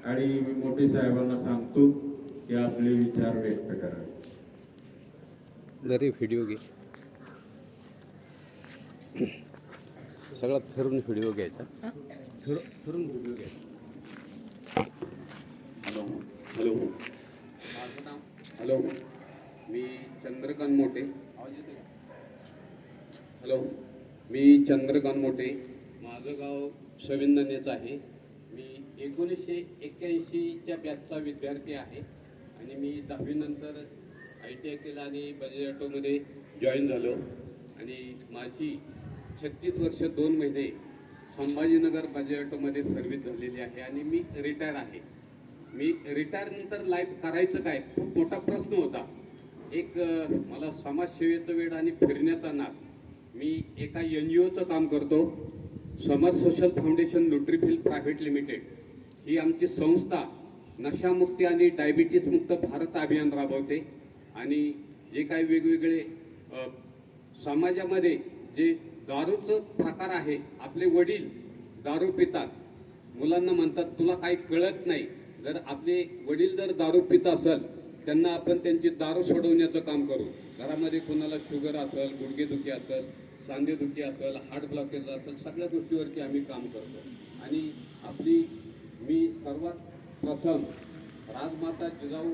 आणि मी मोठे साहेबांना सांगतो की आपले विचार व्यक्त करावे. जरी व्हिडिओ घे, सगळा फिरून व्हिडिओ घ्यायचा, फिरून व्हिडिओ घ्यायचा. हॅलो हॅलो, माझं नाव हॅलो, मी चंद्रकांत मोठे. हॅलो, मी चंद्रकांत मोठे. माझं गाव सविंदनेच आहे. मी 1981च्या बॅचचा विद्यार्थी आहे आणि मी 10वी नंतर ITI केलं आणि बजाज ऑटोमध्ये जॉईन झालो आणि माझी 36 वर्ष 2 महिने संभाजीनगर बजाज ऑटोमध्ये सर्व्हिस झालेली आहे आणि मी रिटायर आहे. मी रिटायर नंतर लाईफ करायचं काय खूप मोठा प्रश्न होता. एक मला समाजसेवेचं वेळ आणि फिरण्याचा नाद. मी एका NGOचं काम करतो, समर सोशल फाउंडेशन न्यूट्रिफिल प्रायव्हेट लिमिटेड. ही आमची संस्था नशामुक्ती आणि डायबिटीस मुक्त भारत अभियान राबवते आणि जे काही वेगवेगळे समाजामध्ये जे दारूचं प्रकार आहे, आपले वडील दारू पितात, मुलांना म्हणतात तुला काही कळत नाही. जर आपले वडील जर दारू पित असेल, त्यांना आपण त्यांची दारू सोडवण्याचं काम करू. घरामध्ये कोणाला शुगर असेल, गुडघेदुखी असेल, सांधेदुखी असेल, हार्ट ब्लॉकेज असेल, सगळ्या गोष्टीवरती आम्ही काम करतो. आणि मी सर्वात प्रथम राजमाता जिजाऊ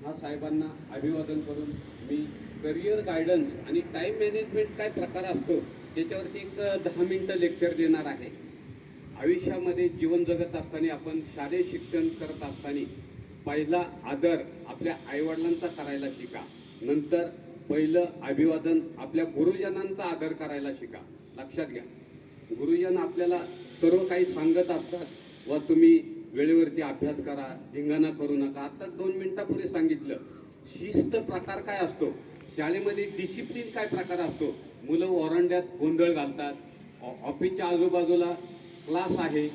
हा साहेबांना अभिवादन करून मी करिअर गायडन्स आणि टाईम मॅनेजमेंट काय प्रकार असतो त्याच्यावरती एक 10 मिनिटं लेक्चर देणार आहे. आयुष्यामध्ये जीवन जगत असताना आपण शालेय शिक्षण करत असताना पहिला आदर आपल्या आईवडिलांचा करायला शिका. नंतर पहिलं अभिवादन आपल्या गुरुजनांचा आदर करायला शिका. लक्षात घ्या, गुरुजन आपल्याला सर्व काही सांगत असतात व तुम्ही वेळेवरती अभ्यास करा, धिंगाणा करू नका. आता 2 मिनिटापूर्वी सांगितलं शिस्त प्रकार काय असतो, शाळेमध्ये डिसिप्लिन काय प्रकार असतो. मुलं ओरंड्यात गोंधळ घालतात, ऑफिसच्या आजूबाजूला क्लास आहे,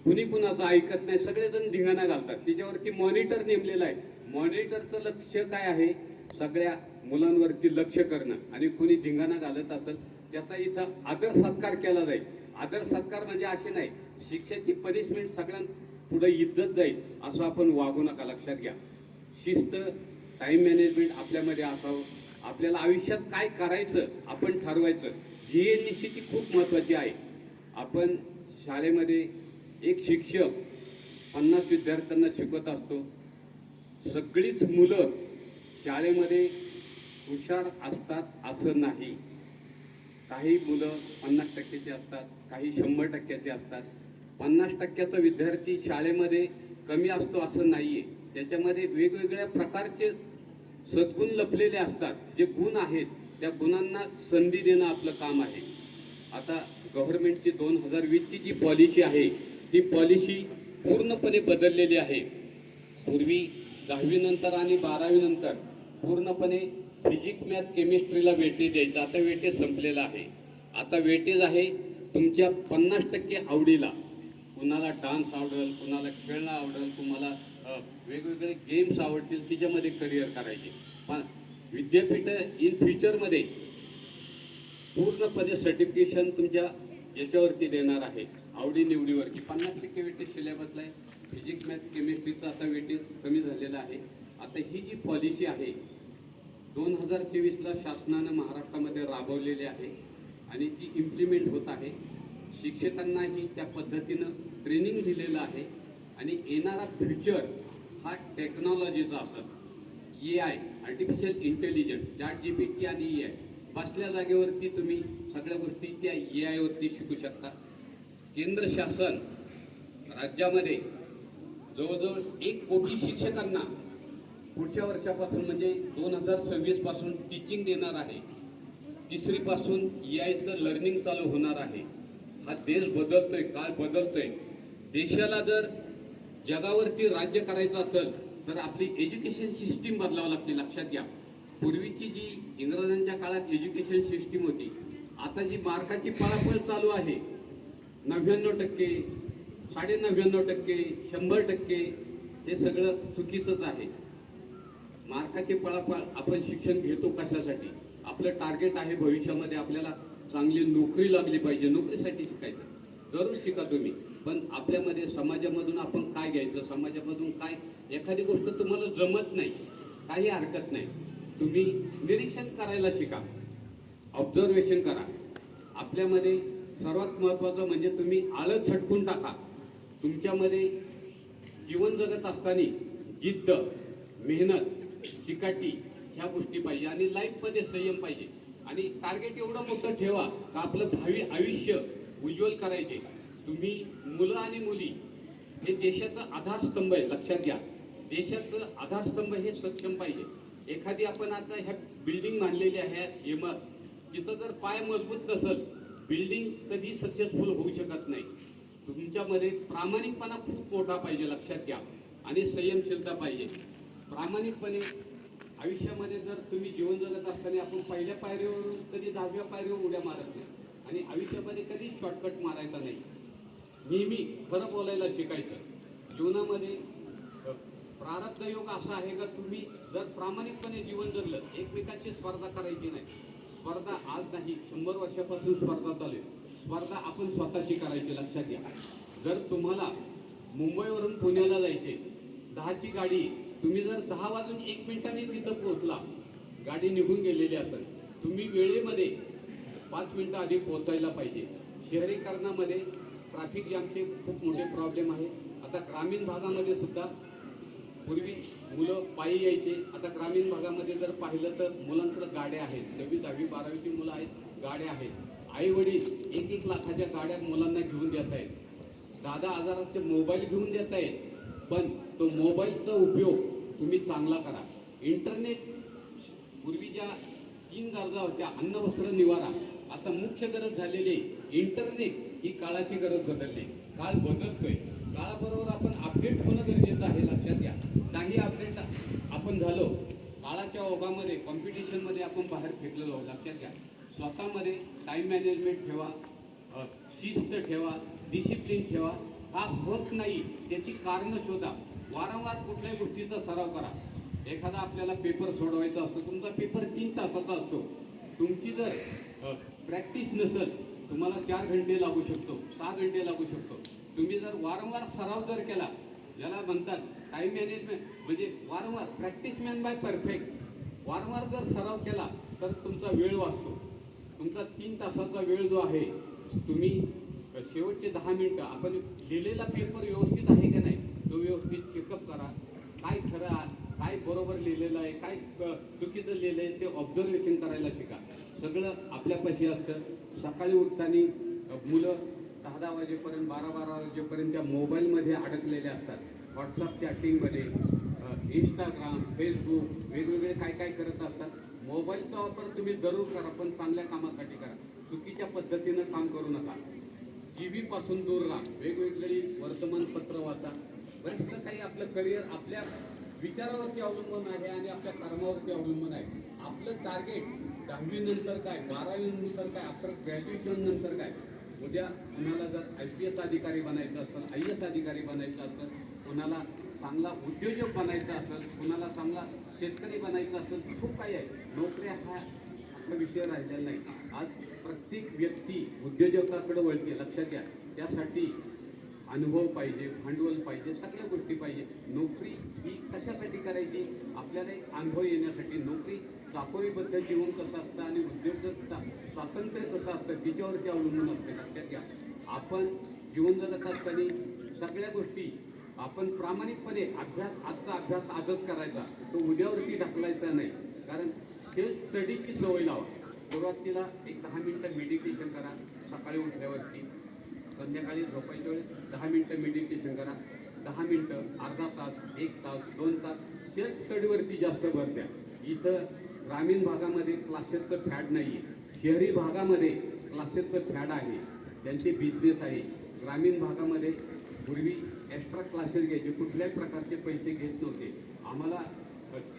कुणी कुणाचं ऐकत नाही, सगळेजण धिंगाणा घालतात. त्याच्यावरती मॉनिटर नेमलेलं आहे. मॉनिटरचं लक्ष काय आहे, सगळ्या मुलांवरती लक्ष करणं. आणि कुणी धिंगाणा घालत असेल त्याचा इथं आदर सत्कार केला जाईल. आदर सत्कार म्हणजे असे नाही शिक्षेची पनिशमेंट, सगळ्यांपुढे इज्जत जाईल असं आपण वागू नका. लक्षात घ्या, शिस्त, टाइम मॅनेजमेंट आपल्यामध्ये असावं. आपल्याला आयुष्यात काय करायचं आपण ठरवायचं. ध्येय निश्चिती खूप महत्त्वाची आहे. आपण शाळेमध्ये एक शिक्षक 50 विद्यार्थ्यांना शिकवत असतो. सगळीच मुलं शाळेमध्ये हुशार असतात असं नाही. काही मुलं 50% असतात, काही 100% असतात. 50% विद्यार्थी शाळेमध्ये कमी असतो असं नाहीये. त्याच्यामध्ये वेगवेगळ्या प्रकारचे सद्गुण लपलेले असतात. जे गुण आहेत त्या गुणांना संधी देणं आपलं काम आहे. आता गव्हर्नमेंटची 2020ची जी पॉलिसी आहे ती पॉलिसी पूर्णपणे बदललेली आहे. पूर्वी 10वी नंतर आणि 12वी नंतर पूर्णपणे फिजिक्स, मॅथ, केमिस्ट्रीला वेटेज द्यायचं. आता वेटेज संपलेलं आहे. आता वेटेज आहे तुमच्या 50% आवडीला. कुणाला डान्स आवडेल, कुणाला खेळणं आवडेल, तुम्हाला वेगवेगळे गेम्स आवडतील, तिच्यामध्ये करिअर करायचे. पण विद्यापीठ इन फ्युचरमध्ये पूर्णपणे सर्टिफिकेशन तुमच्या याच्यावरती देणार आहे, आवडीनिवडीवरती. 50% वेटेज सिलेबसला आहे. फिजिक्स, मॅथ, केमिस्ट्रीचं आता वेटेज कमी झालेलं आहे. आता ही जी पॉलिसी आहे 2024ला शासनानं महाराष्ट्रामध्ये राबवलेली आहे आणि ती इम्प्लिमेंट होत आहे. शिक्षकांनाही त्या पद्धतीनं ट्रेनिंग दिलेलं आहे आणि येणारा फ्युचर हा टेक्नॉलॉजीचा असेल. AI, आर्टिफिशियल इंटेलिजन्स, ChatGPT आणि AI बसल्या जागेवरती तुम्ही सगळ्या गोष्टी त्या AI वरती शिकू शकता. केंद्र शासन राज्यामध्ये जवळजवळ 1 कोटी शिक्षकांना पुढच्या वर्षापासून म्हणजे 2026 पासून टीचिंग देणार आहे. 3री पासून AIचं लर्निंग चालू होणार आहे. हा देश बदलतोय, काळ बदलतोय. देशाला जर जगावरती राज्य करायचं असेल तर आपली एज्युकेशन सिस्टीम बदलावं लागते. लक्षात घ्या, पूर्वीची जी इंग्रजांच्या काळात एज्युकेशन सिस्टीम होती, आता जी मार्काची पळापळ चालू आहे 99%, 99.5%, 100%, हे सगळं चुकीचंच आहे. मार्काची पळापळ. आपण शिक्षण घेतो कशासाठी? आपलं टार्गेट आहे भविष्यामध्ये आपल्याला चांगली नोकरी लागली पाहिजे, नोकरीसाठी शिकायचं. जरूर शिका तुम्ही. पण आपल्यामध्ये समाजामधून आपण काय घ्यायचं, समाजामधून काय, एखादी गोष्ट तुम्हाला जमत नाही, काही हरकत नाही, तुम्ही निरीक्षण करायला शिका, ऑब्झर्वेशन करा. आपल्यामध्ये सर्वात महत्त्वाचं म्हणजे तुम्ही आळस झटकून टाका. तुमच्यामध्ये जीवन जगत असताना जिद्द, मेहनत, चिकाटी ह्या गोष्टी पाहिजे आणि लाईफमध्ये संयम पाहिजे. आणि टार्गेट एवढं मोठं ठेवा का आपलं भावी आयुष्य उज्ज्वल करायचे. तुम्ही मुलं आणि मुली हे देशाचा आधारस्तंभ आहे, लक्षात घ्या. देशाचं आधारस्तंभ हे सक्षम पाहिजे. एखादी आपण आता ह्या बिल्डिंग बांधलेली आहे, तिचं जर पाय मजबूत नसेल, बिल्डिंग कधी सक्सेसफुल होऊ शकत नाही. तुमच्यामध्ये प्रामाणिकपणा खूप मोठा पाहिजे, लक्षात घ्या. आणि संयमशीलता पाहिजे. प्रामाणिकपणे आयुष्यामध्ये जर तुम्ही जीवन जगत असताना आपण पहिल्या पायरीवरून कधी 10व्या पायरीवर उड्या मारत नाही आणि आयुष्यामध्ये कधीच शॉर्टकट मारायचा नाही. नेहमी खरं बोलायला शिकायचं. जीवनामध्ये प्रारब्ध योग असा आहे का तुम्ही जर प्रामाणिकपणे जीवन जगलं, एकमेकांची स्पर्धा करायची नाही. स्पर्धा आज नाही, 100 वर्षापासून स्पर्धा चालेल. स्पर्धा आपण स्वतःशी करायची, लक्षात घ्या. जर तुम्हाला मुंबईवरून पुण्याला जायचे, 10ची गाडी, तुम्ही जर 10 वाजून 1 मिनिटांनी तिथं पोहोचला, गाडी निघून गेलेली असेल, तुम्ही वेळेमध्ये 5 मिनिटं आधी पोहोचायला पाहिजे. शहरीकरणामध्ये ट्रॅफिक जॅमचे खूप मोठे प्रॉब्लेम आहे. आता ग्रामीण भागामध्ये सुद्धा पूर्वी मुलं पायी यायचे, आता ग्रामीण भागामध्ये जर पाहिलं तर मुलांकडे गाड्या आहेत, 9वी 10वी 12वीची मुलं आहेत, गाड्या आहेत. आई वडील 1-1 लाखाच्या गाड्या मुलांना घेऊन देत आहेत, 10-10 हजाराचे मोबाईल घेऊन देत आहेत. पण तो मोबाईलचा उपयोग तुम्ही चांगला करा. इंटरनेट, पूर्वी ज्या 3 गरजा होत्या, अन्न वस्त्र निवारा, आता मुख्य गरज झालेली आहे इंटरनेट. ही काळाची गरज बदलली, काळ बदलतोय. काळाबरोबर आपण अपडेट होणं गरजेचं आहे, लक्षात घ्या. नाही अपडेट आपण झालो, काळाच्या ओघामध्ये कॉम्पिटिशनमध्ये आपण बाहेर फेकलेलो, लक्षात घ्या. स्वतःमध्ये टाईम मॅनेजमेंट ठेवा, शिस्त ठेवा, डिसिप्लिन ठेवा. हा होत नाही त्याची कारणं शोधा. वारंवार कुठल्याही गोष्टीचा सराव करा. एखादा आपल्याला पेपर सोडवायचा असतो, तुमचा पेपर 3 तासाचा असतो. तुमची जर प्रॅक्टिस नसेल, तुम्हाला 4 घंटे लागू शकतो, 6 घंटे लागू शकतो. तुम्ही जर वारंवार सराव जर केला, ज्याला म्हणतात टाईम मॅनेजमेंट, म्हणजे वारंवार प्रॅक्टिस मॅन बाय परफेक्ट, वारंवार जर सराव केला तर तुमचा वेळ वाचतो. तुमचा 3 तासाचा वेळ जो आहे, तुम्ही शेवटचे 10 मिनिटं आपण लिहिलेला पेपर व्यवस्थित आहे का नाही तो व्यवस्थित चेकअप करा. काय खरं आहे, काय बरोबर लिहिलेलं आहे, काय चुकीचं लिहिलं आहे, ते ऑब्झर्वेशन करायला शिका. सगळं आपल्यापाशी असतं. सकाळी उठताना मुलं 10-10 वाजेपर्यंत, 12-12 वाजेपर्यंत त्या मोबाईलमध्ये अडकलेले असतात. व्हॉट्सअप चॅटिंगमध्ये, इंस्टाग्राम, फेसबुक, वेगवेगळे काय काय करत असतात. मोबाईलचा वापर तुम्ही जरूर करा, पण चांगल्या कामासाठी करा. चुकीच्या पद्धतीनं काम करू नका. TV पासून दूर राहा. वेगवेगळी वर्तमानपत्र वाचा. बरेचसं काही आपलं करिअर आपल्या विचारावरती अवलंबून आहे आणि आपल्या कर्मावरती अवलंबून आहे. आपलं टार्गेट 10वी नंतर काय, 12वी नंतर काय, आफ्टर ग्रॅज्युएशन नंतर काय. उद्या कुणाला जर IPS अधिकारी बनायचं असेल, IAS अधिकारी बनायचं असेल, कुणाला चांगला उद्योजक बनायचं असेल, कुणाला चांगला शेतकरी बनायचं असेल, खूप काही आहे. नोकऱ्या हा विषय राहिलेला नाही. आज प्रत्येक व्यक्ती उद्योजकाकडे वळते, लक्षात घ्या. त्यासाठी अनुभव पाहिजे, भांडवल पाहिजे, सगळ्या गोष्टी पाहिजे. नोकरी ही कशासाठी करायची? आपल्याला एक अनुभव येण्यासाठी. नोकरी चाकोरीबद्दल जीवन कसं असतं आणि उद्योजकता स्वातंत्र्य कसं असतं तिच्यावरती अवलंबून असते, लक्षात घ्या. आपण जीवन जगत असताना सगळ्या गोष्टी आपण प्रामाणिकपणे आजचा अभ्यास आजच करायचा, तो उद्यावरती ढकलायचा नाही. कारण सेल्फ स्टडीची सवय लावा. सुरुवातीला एक 10 मिनिटं मेडिटेशन करा. सकाळी उठल्यावरती, संध्याकाळी झोपायच्या वेळेस 10 मिनिटं मेडिटेशन करा. 10 मिनिटं, अर्धा तास, 1 तास, 2 तास सेल्फ स्टडीवरती जास्त भर द्या. इथं ग्रामीण भागामध्ये क्लासेसचं फॅड नाही आहे, शहरी भागामध्ये क्लासेसचं फॅड आहे, त्यांचे बिझनेस आहे. ग्रामीण भागामध्ये पूर्वी एक्स्ट्रा क्लासेस घ्यायचे, कुठल्याही प्रकारचे पैसे घेत नव्हते. आम्हाला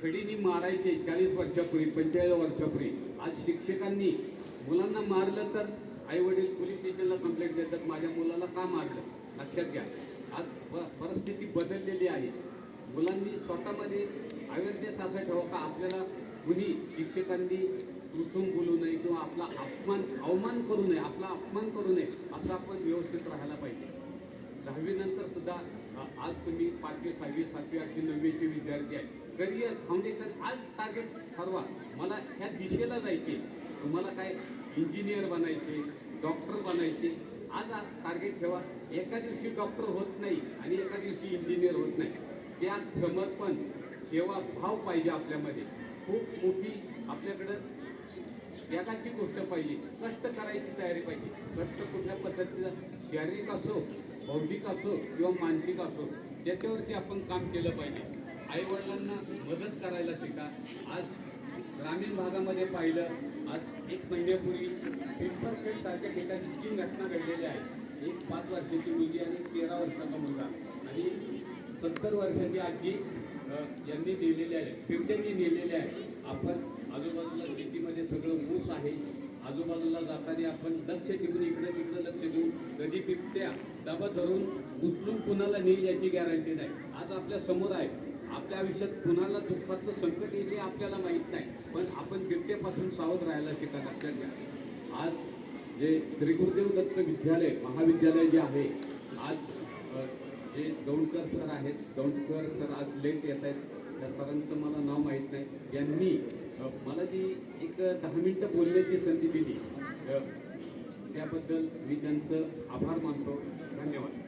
छडीने मारायचे 40 वर्षापूर्वी, 45 वर्षापूर्वी. आज शिक्षकांनी मुलांना मारलं तर आई वडील पोलीस स्टेशनला कंप्लेंट देतात, माझ्या मुलाला का मारलं. लक्षात घ्या, आज परिस्थिती बदललेली आहे. मुलांनी स्वतःमध्ये अवेअरनेस असं ठेवा का आपल्याला कुणी शिक्षकांनी उचून बोलू नये किंवा आपला अवमान करू नये, आपला अपमान करू नये, असं आपण व्यवस्थित राहायला पाहिजे. 10वी नंतर सुद्धा आज तुम्ही 5वी 6वी 7वी 8वी 9वीचे विद्यार्थी आहे. करिअर फाउंडेशन आज टार्गेट ठरवा, मला ह्या दिशेला जायचे. तुम्हाला काय इंजिनियर बनायचे, डॉक्टर बनायचे, आज टार्गेट ठेवा. एका दिवशी डॉक्टर होत नाही आणि एका दिवशी इंजिनियर होत नाही. त्यात समर्पण, सेवा भाव पाहिजे आपल्यामध्ये. खूप मोठी आपल्याकडं त्यागाची गोष्ट पाहिजे, कष्ट करायची तयारी पाहिजे. कष्ट कुठल्या पद्धतीचं, शारीरिक असो, बौद्धिक असो किंवा मानसिक असो, त्याच्यावरती आपण काम केलं पाहिजे. आईवडिलांना मदत करायला शिका. आज ग्रामीण भागामध्ये पाहिलं, आज 1 महिन्यापूर्वी पिंपरखेड सारख्या ठिकाणी 3 घटना घडलेल्या आहेत. एक 5 वर्षाची मुलगी आणि 13 वर्षाचा मुलगा आणि 70 वर्षाची आजी यांनी दिलेले आहे, बिबट्यांनी नेलेले आहे. आपण आजूबाजूला शेतीमध्ये सगळं ऊस आहे, आजूबाजूला जाताना आपण लक्ष देऊन इकडे तिकडे लक्ष देऊन कधी बिबट्या दाबा धरून उचलून कुणाला नेईल याची गॅरंटी नाही. आज आपल्या समोर आहे. आपल्या आयुष्यात कुणाला दुःखाचं संकट येईल हे आपल्याला माहीत नाही, पण आपण बिबट्यापासून सावध राहायला शिका. लक्षात घ्या. आज जे श्री गुरुदेव दत्त विद्यालय महाविद्यालय जे आहे, आज जे दौंडकर सर आहेत, दौंडकर सर आज लेट येत आहेत, त्या सरांचं मला नाव माहीत नाही. यांनी मला जी एक 10 मिनिटं बोलण्याची संधी दिली, त्याबद्दल मी त्यांचं आभार मानतो. धन्यवाद.